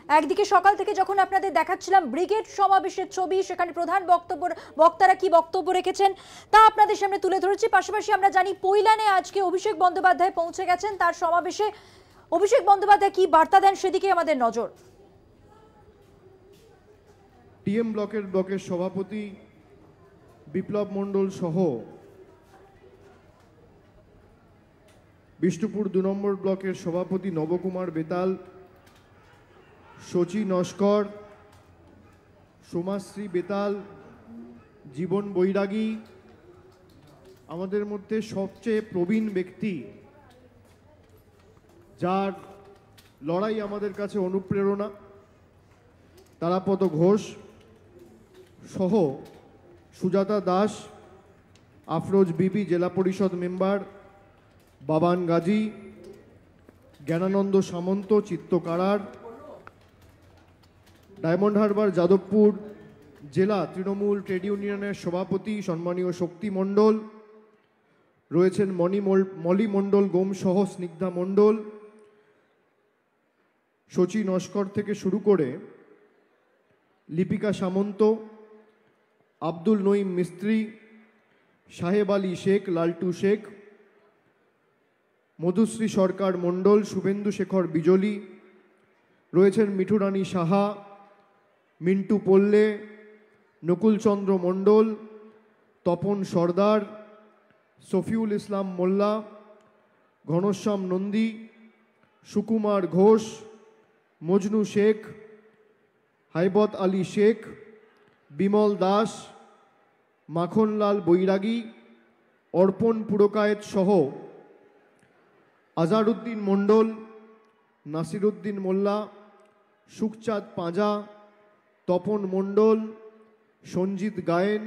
একদিকে সকাল থেকে যখন আপনাদের দেখাচ্ছিলাম ব্রিগেড সমাবেশের ছবি, সেখানে প্রধান বক্তারা কি বক্তব্য রেখেছেন তা আপনাদের সামনে তুলে ধরেছি। পাশাপাশি আমরা জানি পৈলানে আজকে অভিষেক বন্দ্যোপাধ্যায় পৌঁছে গেছেন, তার সমাবেশে অভিষেক বন্দ্যোপাধ্যায় কি বার্তা দেন সেদিকে আমাদের নজর। টিএম ব্লকের সভাপতি বিপ্লব মণ্ডল সহ বিষ্ণুপুর 2 নম্বর ব্লকের সভাপতি নবকুমার বেতাল, শচী নস্কর, সোমাশ্রী বেতাল, জীবন বৈরাগী, আমাদের মধ্যে সবচেয়ে প্রবীণ ব্যক্তি যার লড়াই আমাদের কাছে অনুপ্রেরণা, তারাপদ ঘোষ সহ সুজাতা দাস, আফরোজ বিবি জেলা পরিষদ মেম্বার, বাবান গাজী, জ্ঞানানন্দ সামন্ত চিত্তকারার, ডায়মন্ড হারবার যাদবপুর জেলা তৃণমূল ট্রেড ইউনিয়নের সভাপতি সম্মানীয় শক্তি মণ্ডল, রয়েছেন মলি মণ্ডল গোম সহ স্নিগ্ধা মণ্ডল, শচী নস্কর থেকে শুরু করে লিপিকা সামন্ত, আব্দুল নঈম মিস্ত্রি, সাহেব আলী শেখ, লালটু শেখ, মধুশ্রী সরকার মণ্ডল, শুভেন্দু শেখর বিজলি, রয়েছেন মিঠুরানী সাহা, মিন্টু পল্লে, নকুলচন্দ্র মণ্ডল, তপন সর্দার, সফিউল ইসলাম মোল্লা, ঘনশ্যাম নন্দী, সুকুমার ঘোষ, মজনু শেখ, হাইবত আলী শেখ, বিমল দাস, মাখনলাল বৈরাগী, অর্পণ পুরকায়েত সহ আজারউদ্দিন মণ্ডল, নাসিরুদ্দিন মোল্লা, সুখচাঁদ পাঁজা, তপন মণ্ডল, সঞ্জিত গায়েন,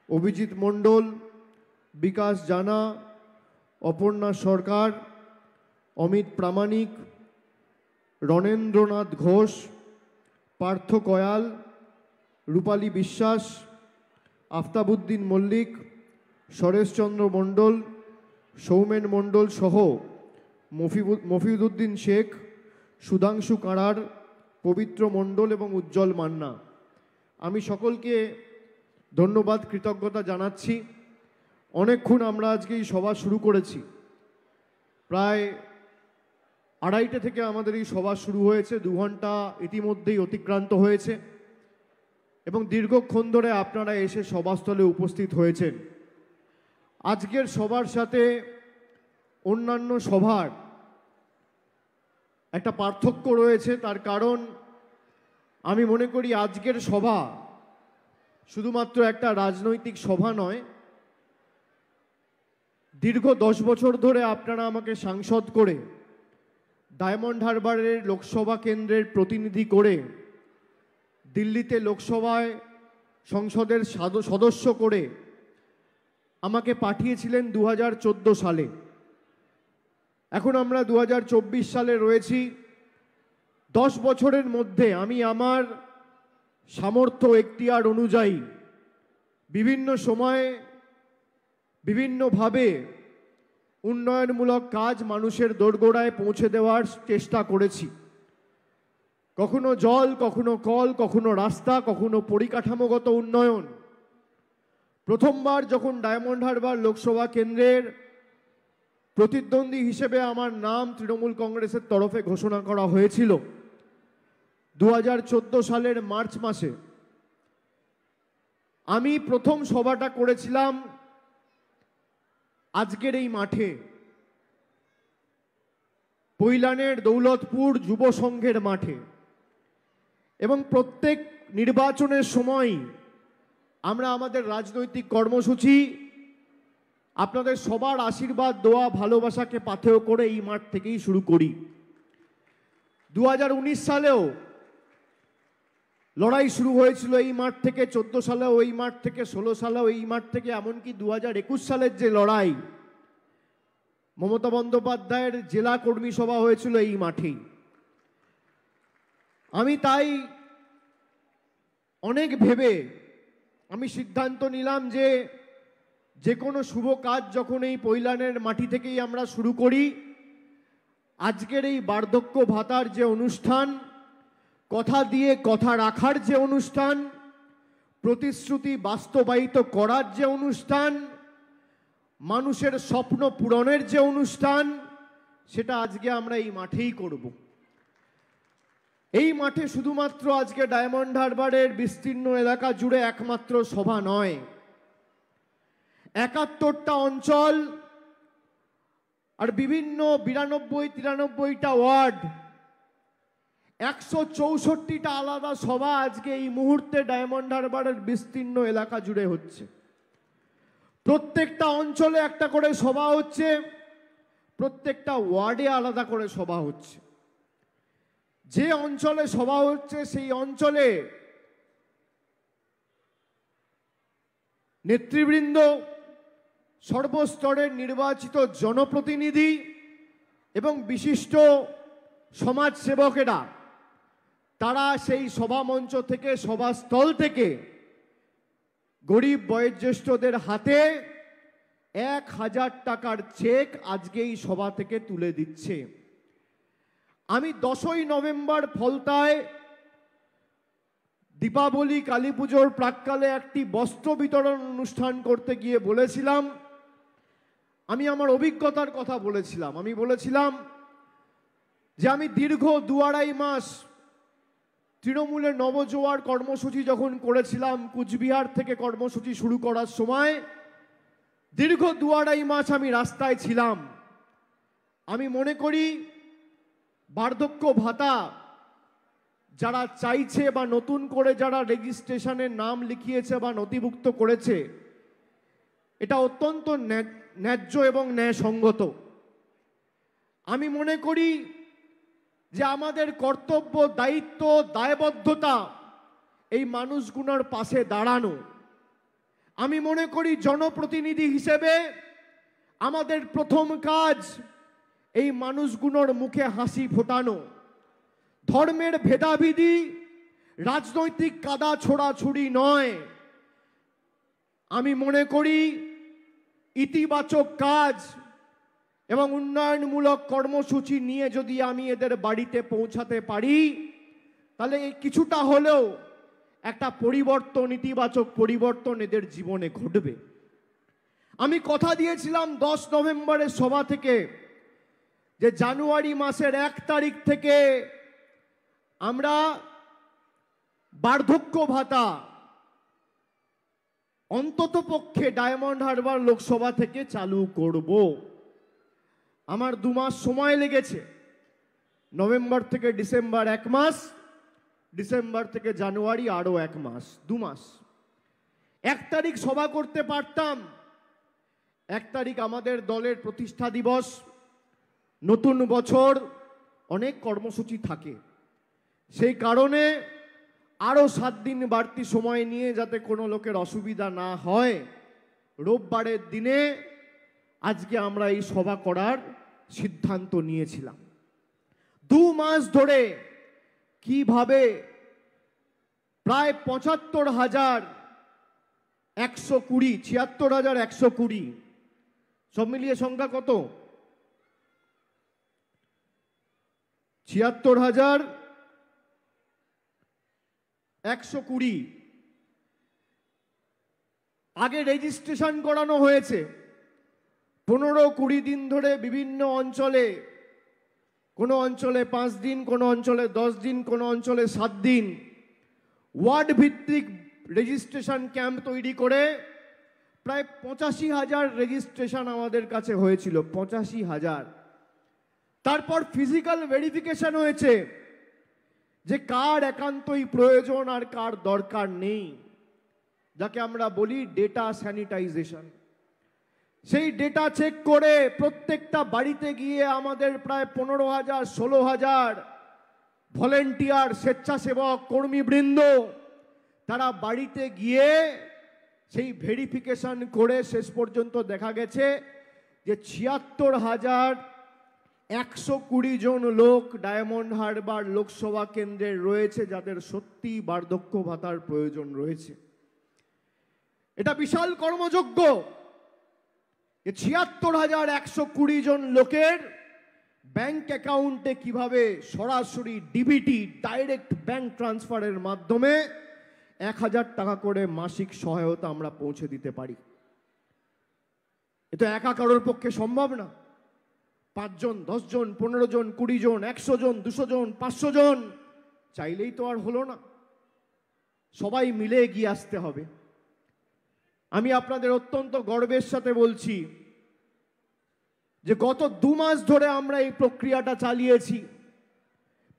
অভিজিৎ মণ্ডল, বিকাশ জানা, অপর্ণা সরকার, অমিত প্রামাণিক, রণেন্দ্রনাথ ঘোষ, পার্থ কয়াল, রূপালী বিশ্বাস, আফতাবুদ্দিন মল্লিক, সরেশচন্দ্র মণ্ডল, সৌমেন মণ্ডল সহ মফিউদ্দিন শেখ, সুধাংশু কাঁড়ার, পবিত্র মণ্ডল এবং উজ্জ্বল মান্না। আমি সকলকে ধন্যবাদ কৃতজ্ঞতা জানাচ্ছি। অনেকক্ষণ আমরা আজকে এই সভা শুরু করেছি, প্রায় 2:30 থেকে আমাদের এই সভা শুরু হয়েছে, 2 ঘন্টা ইতিমধ্যেই অতিক্রান্ত হয়েছে এবং দীর্ঘক্ষণ ধরে আপনারা এসে সভাস্থলে উপস্থিত হয়েছেন। আজকের সভার সাথে অন্যান্য সভার একটা পার্থক্য রয়েছে, তার কারণ আমি মনে করি আজকের সভা শুধুমাত্র একটা রাজনৈতিক সভা নয়। দীর্ঘ 10 বছর ধরে আপনারা আমাকে সাংসদ করে ডায়মন্ড হারবারের লোকসভা কেন্দ্রের প্রতিনিধি করে দিল্লিতে লোকসভায় সংসদের সদস্য করে আমাকে পাঠিয়েছিলেন 2014 সালে। এখন আমরা 2024 সালে রয়েছি। 10 বছরের মধ্যে আমি আমার সামর্থ্য এখতিয়ার অনুযায়ী বিভিন্ন সময়ে বিভিন্নভাবে উন্নয়নমূলক কাজ মানুষের দোরগোড়ায় পৌঁছে দেওয়ার চেষ্টা করেছি। কখনো জল, কখনো কল, কখনো রাস্তা, কখনো পরিকাঠামোগত উন্নয়ন। প্রথমবার যখন ডায়মন্ড হারবার লোকসভা কেন্দ্রের প্রতিদ্বন্দ্বী হিসেবে আমার নাম তৃণমূল কংগ্রেসের তরফে ঘোষণা করা হয়েছিল 2014 সালের মার্চ মাসে, আমি প্রথম সভাটা করেছিলাম আজকের এই মাঠে, পৈলানের দৌলতপুর যুব সংঘের মাঠে। এবং প্রত্যেক নির্বাচনের সময় আমরা আমাদের রাজনৈতিক কর্মসূচি আপনাদের সবার আশীর্বাদ, দোয়া, ভালোবাসাকে পাথেয় করে এই মাঠ থেকেই শুরু করি। 2019 সালেও লড়াই শুরু হয়েছিল এই মাঠ থেকে, 14 সালেও এই মাঠ থেকে, 16 সালেও এই মাঠ থেকে, এমনকি 2021 সালের যে লড়াই, মমতা বন্দ্যোপাধ্যায়ের জেলা কর্মী সভা হয়েছিল এই মাঠেই। আমি তাই অনেক ভেবে আমি সিদ্ধান্ত নিলাম যে কোনো শুভ কাজ যখন এই পৈলানের মাটি থেকেই আমরা শুরু করি, আজকের এই বার্ধক্য ভাতার যে অনুষ্ঠান কথা দিয়ে কথা রাখার যে অনুষ্ঠান, প্রতিশ্রুতি বাস্তবায়িত করার যে অনুষ্ঠান, মানুষের স্বপ্ন পূরণের যে অনুষ্ঠান, সেটা আজকে আমরা এই মাঠেই করব। এই মাঠে শুধুমাত্র আজকে ডায়মন্ড হারবারের বিস্তীর্ণ এলাকা জুড়ে একমাত্র সভা নয়, ৭১টা অঞ্চল আর বিভিন্ন ৯২-৯৩টা ওয়ার্ড, ১৬৪টা আলাদা সভা আজকে এই মুহূর্তে ডায়মন্ড হারবারের বিস্তীর্ণ এলাকা জুড়ে হচ্ছে। প্রত্যেকটা অঞ্চলে একটা করে সভা হচ্ছে, প্রত্যেকটা ওয়ার্ডে আলাদা করে সভা হচ্ছে। যে অঞ্চলে সভা হচ্ছে সেই অঞ্চলে নেতৃবৃন্দ, সর্বস্তরের নির্বাচিত জনপ্রতিনিধি এবং বিশিষ্ট সমাজসেবকেরা তারা সেই সভামঞ্চ থেকে, সভাস্থল থেকে গরিব বয়োজ্যেষ্ঠদের হাতে ১,০০০ টাকার চেক আজকে এই সভা থেকে তুলে দিচ্ছে। আমি 10ই নভেম্বর ফলতায় দীপাবলি কালী পুজোর প্রাক্কালে একটি বস্ত্র বিতরণ অনুষ্ঠান করতে গিয়ে বলেছিলাম, আমি আমার অভিজ্ঞতার কথা বলেছিলাম। আমি বলেছিলাম যে আমি দীর্ঘ ২-২.৫ মাস তৃণমূলের নবজোয়ার কর্মসূচি যখন করেছিলাম, কুচবিহার থেকে কর্মসূচি শুরু করার সময় দীর্ঘ ২-২.৫ মাস আমি রাস্তায় ছিলাম। আমি মনে করি বার্ধক্য ভাতা যারা চাইছে বা নতুন করে যারা রেজিস্ট্রেশনের নাম লিখিয়েছে বা নথিভুক্ত করেছে, এটা অত্যন্ত ন্যায্য এবং ন্যায়সঙ্গত। আমি মনে করি যে আমাদের কর্তব্য, দায়িত্ব, দায়বদ্ধতা এই মানুষগুলোর পাশে দাঁড়ানো। আমি মনে করি জনপ্রতিনিধি হিসেবে আমাদের প্রথম কাজ এই মানুষগুলোর মুখে হাসি ফোটানো। ধর্মের ভেদাভেদি, রাজনৈতিক কাদা ছোড়াছুড়ি নয়। আমি মনে করি ইতিবাচক কাজ এবং উন্নয়নমূলক কর্মসূচি নিয়ে যদি আমি এদের বাড়িতে পৌঁছাতে পারি, তাহলে কিছুটা হলেও একটা পরিবর্তন, ইতিবাচক পরিবর্তন এদের জীবনে ঘটবে। আমি কথা দিয়েছিলাম 10 নভেম্বরের সভা থেকে যে জানুয়ারি মাসের 1 তারিখ থেকে আমরা বার্ধক্য ভাতা অন্ততপক্ষে ডায়মন্ড হারবার লোকসভা থেকে চালু করব। আমার 2 মাস সময় লেগেছে। নভেম্বর থেকে ডিসেম্বর 1 মাস, ডিসেম্বর থেকে জানুয়ারি আরো 1 মাস, 2 মাস। 1 তারিখ সভা করতে পারতাম। 1 তারিখ আমাদের দলের প্রতিষ্ঠা দিবস, নতুন বছর, অনেক কর্মসূচি থাকে। সেই কারণে আরো 7 দিন বাড়তি সময় নিয়ে, যাতে কোনো লোকের অসুবিধা না হয়, রোববারের দিনে আজকে আমরা এই সভা করার সিদ্ধান্ত নিয়েছিলাম। 2 মাস ধরে কিভাবে প্রায় ৭৫,১২০, ৭৬,১২০, সব মিলিয়ে সংখ্যা কত? ৭৬,১২০ আগে রেজিস্ট্রেশন করানো হয়েছে। 15-20 দিন ধরে বিভিন্ন অঞ্চলে, কোনো অঞ্চলে 5 দিন, কোনো অঞ্চলে 10 দিন, কোনো অঞ্চলে 7 দিন ওয়ার্ড ভিত্তিক রেজিস্ট্রেশন ক্যাম্প তৈরি করে প্রায় ৮৫,০০০ রেজিস্ট্রেশন আমাদের কাছে হয়েছিল। ৮৫,০০০। তারপর ফিজিক্যাল ভেরিফিকেশন হয়েছে যে কার একান্তই প্রয়োজন আর কার দরকার নেই, যাকে আমরা বলি ডেটা স্যানিটাইজেশন। সেই ডেটা চেক করে প্রত্যেকটা বাড়িতে গিয়ে আমাদের প্রায় 15,০০০, 16,০০০ ভলেন্টিয়ার, স্বেচ্ছাসেবক কর্মীবৃন্দ তারা বাড়িতে গিয়ে সেই ভেরিফিকেশন করে শেষ পর্যন্ত দেখা গেছে যে ৭৬,১২০ জন লোক ডায়মন্ড হারবার লোকসভা কেন্দ্রে রয়েছে যাদের সত্যি বার্ধক্য ভাতার প্রয়োজন রয়েছে। এটা বিশাল কর্মযজ্ঞ। ৭৬,১২০ জন লোকের ব্যাংক অ্যাকাউন্টে কিভাবে সরাসরি ডিবিটি ডাইরেক্ট ব্যাংক ট্রান্সফারের মাধ্যমে 1000 টাকা করে মাসিক সহায়তা আমরা পৌঁছে দিতে পারি। এটা একা কারোর পক্ষে সম্ভব না। 5 জন, 10 জন, 15 জন, 20 জন, 100 জন, 200 জন, 500 জন চাইলেই তো আর হলো না, সবাই মিলে এগিয়ে আসতে হবে। আমি আপনাদের অত্যন্ত গর্বের সাথে বলছি যে গত 2 মাস ধরে আমরা এই প্রক্রিয়াটা চালিয়েছি।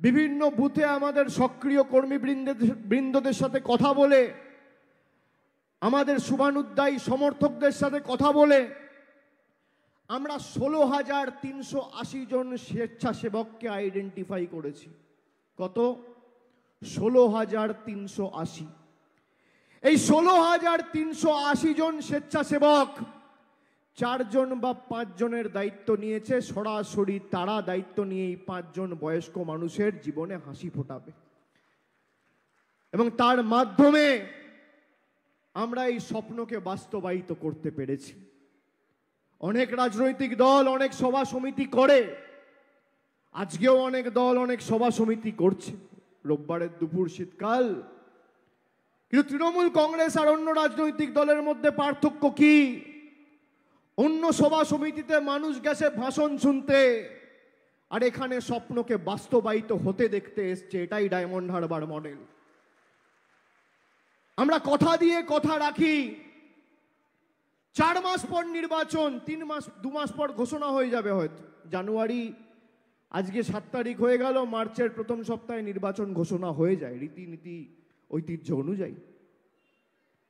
বিভিন্ন বুথে আমাদের সক্রিয় কর্মীবৃন্দদের সাথে কথা বলে, আমাদের শুভানুধ্যায়ী সমর্থকদের সাথে কথা বলে আমরা 16,380 জন স্বেচ্ছাসেবককে আইডেন্টিফাই করেছি। কত? 16,380। এই 16,380 জন স্বেচ্ছাসেবক 4 জন বা 5 জনের দায়িত্ব নিয়েছে। সরাসরি তারা দায়িত্ব নিয়ে এই 5 জন বয়স্ক মানুষের জীবনে হাসি ফোটাবে, এবং তার মাধ্যমে আমরা এই স্বপ্নকে বাস্তবায়িত করতে পেরেছি। অনেক রাজনৈতিক দল অনেক সভা সমিতি করে, আজকেও অনেক দল অনেক সভা সমিতি করছে। রোববারের দুপুর শীতকাল, কিন্তু তৃণমূল কংগ্রেস আর অন্য রাজনৈতিক দলের মধ্যে পার্থক্য কি? অন্য সভা সমিতিতে মানুষ গেছে ভাষণ শুনতে, আর এখানে স্বপ্নকে বাস্তবায়িত হতে দেখতে এসছে। এটাই ডায়মন্ড হারবার মডেল। আমরা কথা দিয়ে কথা রাখি। 4 মাস পর নির্বাচন, 2 মাস পর ঘোষণা হয়ে যাবে হয়তো। জানুয়ারি আজকে 7 তারিখ হয়ে গেল, মার্চের প্রথম সপ্তাহে নির্বাচন ঘোষণা হয়ে যায় রীতিনীতি ঐতিহ্য অনুযায়ী।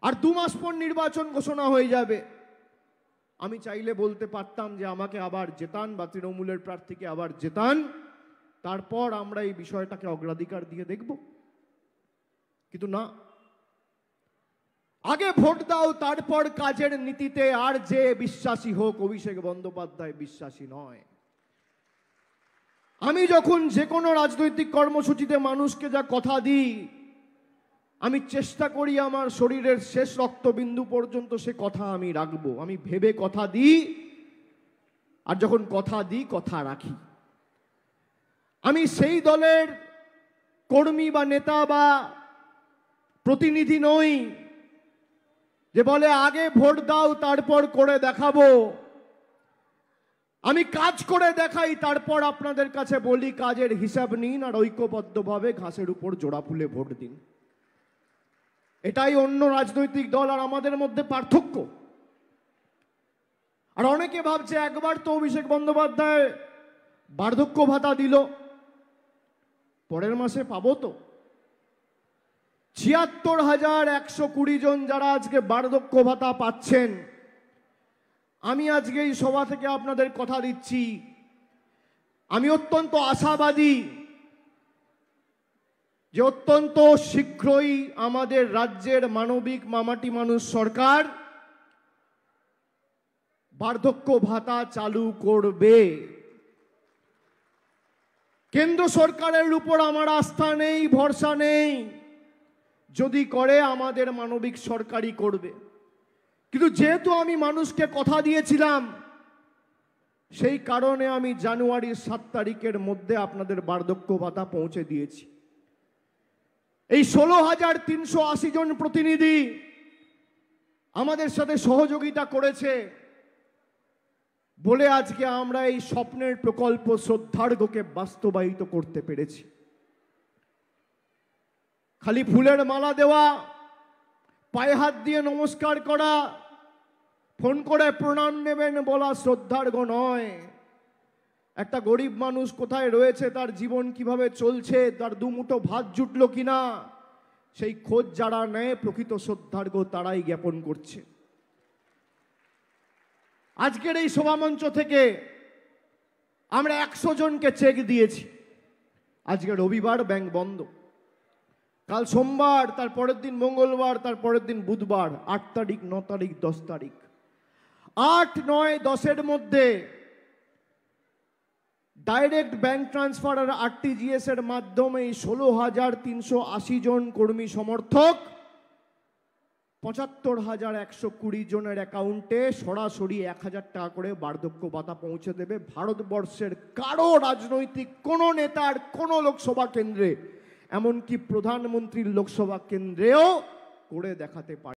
আর 2 মাস পর নির্বাচন ঘোষণা হয়ে যাবে। আমি চাইলে বলতে পারতাম যে আমাকে আবার জেতান বা তৃণমূলের প্রার্থীকে আবার জেতান, তারপর আমরা এই বিষয়টাকে অগ্রাধিকার দিয়ে দেখব। কিন্তু না, আগে ভোট দাও তারপর কাজের নীতিতে আর যে বিশ্বাসী হোক, অভিষেক বন্দ্যোপাধ্যায় বিশ্বাসী নয়। আমি যখন যে কোনো রাজনৈতিক কর্মসূচিতে মানুষকে যা কথা দিই, আমি চেষ্টা করি আমার শরীরের শেষ রক্তবিন্দু পর্যন্ত সে কথা আমি রাখবো। আমি ভেবে কথা দিই, আর যখন কথা দিই কথা রাখি। আমি সেই দলের কর্মী বা নেতা বা প্রতিনিধি নই যে বলে আগে ভোট দাও তারপর করে দেখাবো। আমি কাজ করে দেখাই, তারপর আপনাদের কাছে বলি কাজের হিসাব নিন আর ঐক্যবদ্ধভাবে ঘাসের উপর জোড়া ফুলে ভোট দিন। এটাই অন্য রাজনৈতিক দল আর আমাদের মধ্যে পার্থক্য। আর অনেকে ভাবছে একবার তো অভিষেক বন্দ্যোপাধ্যায় বার্ধক্য ভাতা দিল, পরের মাসে পাবো তো। ৭৬,১২০ জন যারা আজকে বার্ধক্য ভাতা পাচ্ছেন, আমি আজকে এই সভা থেকে আপনাদের কথা দিচ্ছি, আমি অত্যন্ত আশাবাদী যে অত্যন্ত শীঘ্রই আমাদের রাজ্যের মানবিক মামাটি মানুষ সরকার বার্ধক্য ভাতা চালু করবে। কেন্দ্র সরকারের উপর আমার আস্থা নেই, ভরসা নেই। যদি করে আমাদের মানবিক সরকারই করবে। কিন্তু যেহেতু আমি মানুষকে কথা দিয়েছিলাম, সেই কারণে আমি জানুয়ারির 7 তারিখের মধ্যে আপনাদের বার্ধক্য ভাতা পৌঁছে দিয়েছি। এই 16,380 জন প্রতিনিধি আমাদের সাথে সহযোগিতা করেছে বলে আজকে আমরা এই স্বপ্নের প্রকল্প শ্রদ্ধার্ঘ্যকে বাস্তবায়িত করতে পেরেছি। খালি ফুলের মালা দেওয়া, পায়ে হাত দিয়ে নমস্কার করা, ফোন করে প্রণাম নেবেন বলা শ্রদ্ধার্ঘ্য নয়। একটা গরিব মানুষ কোথায় রয়েছে, তার জীবন কিভাবে চলছে, তার দুমুঠো ভাত জুটলো কিনা, সেই খোঁজ যারা নেয় প্রকৃত শ্রদ্ধার্ঘ্য তারাই জ্ঞাপন করছে। আজকের এই সভামঞ্চ থেকে আমরা 100 জনকে চেক দিয়েছি। আজকে রবিবার, ব্যাংক বন্ধ। কাল সোমবার, তার পরের দিন মঙ্গলবার, তার পরের দিন বুধবার, 8 তারিখ, 9 তারিখ, 10 তারিখ, 8, 9, 10-এর মধ্যে ডাইরেক্ট ব্যাংক ট্রান্সফার আর আরটিজিএস এর মাধ্যমে 16,380 জন কর্মী সমর্থক ৭৫,১২০ জনের অ্যাকাউন্টে সরাসরি ১,০০০ টাকা করে বার্ধক্য ভাতা পৌঁছে দেবে। ভারতবর্ষের কারো রাজনৈতিক কোনো নেতার কোনো লোকসভা কেন্দ্রে, এমনকি প্রধানমন্ত্রীর লোকসভা কেন্দ্রেও করে দেখাতে পারে।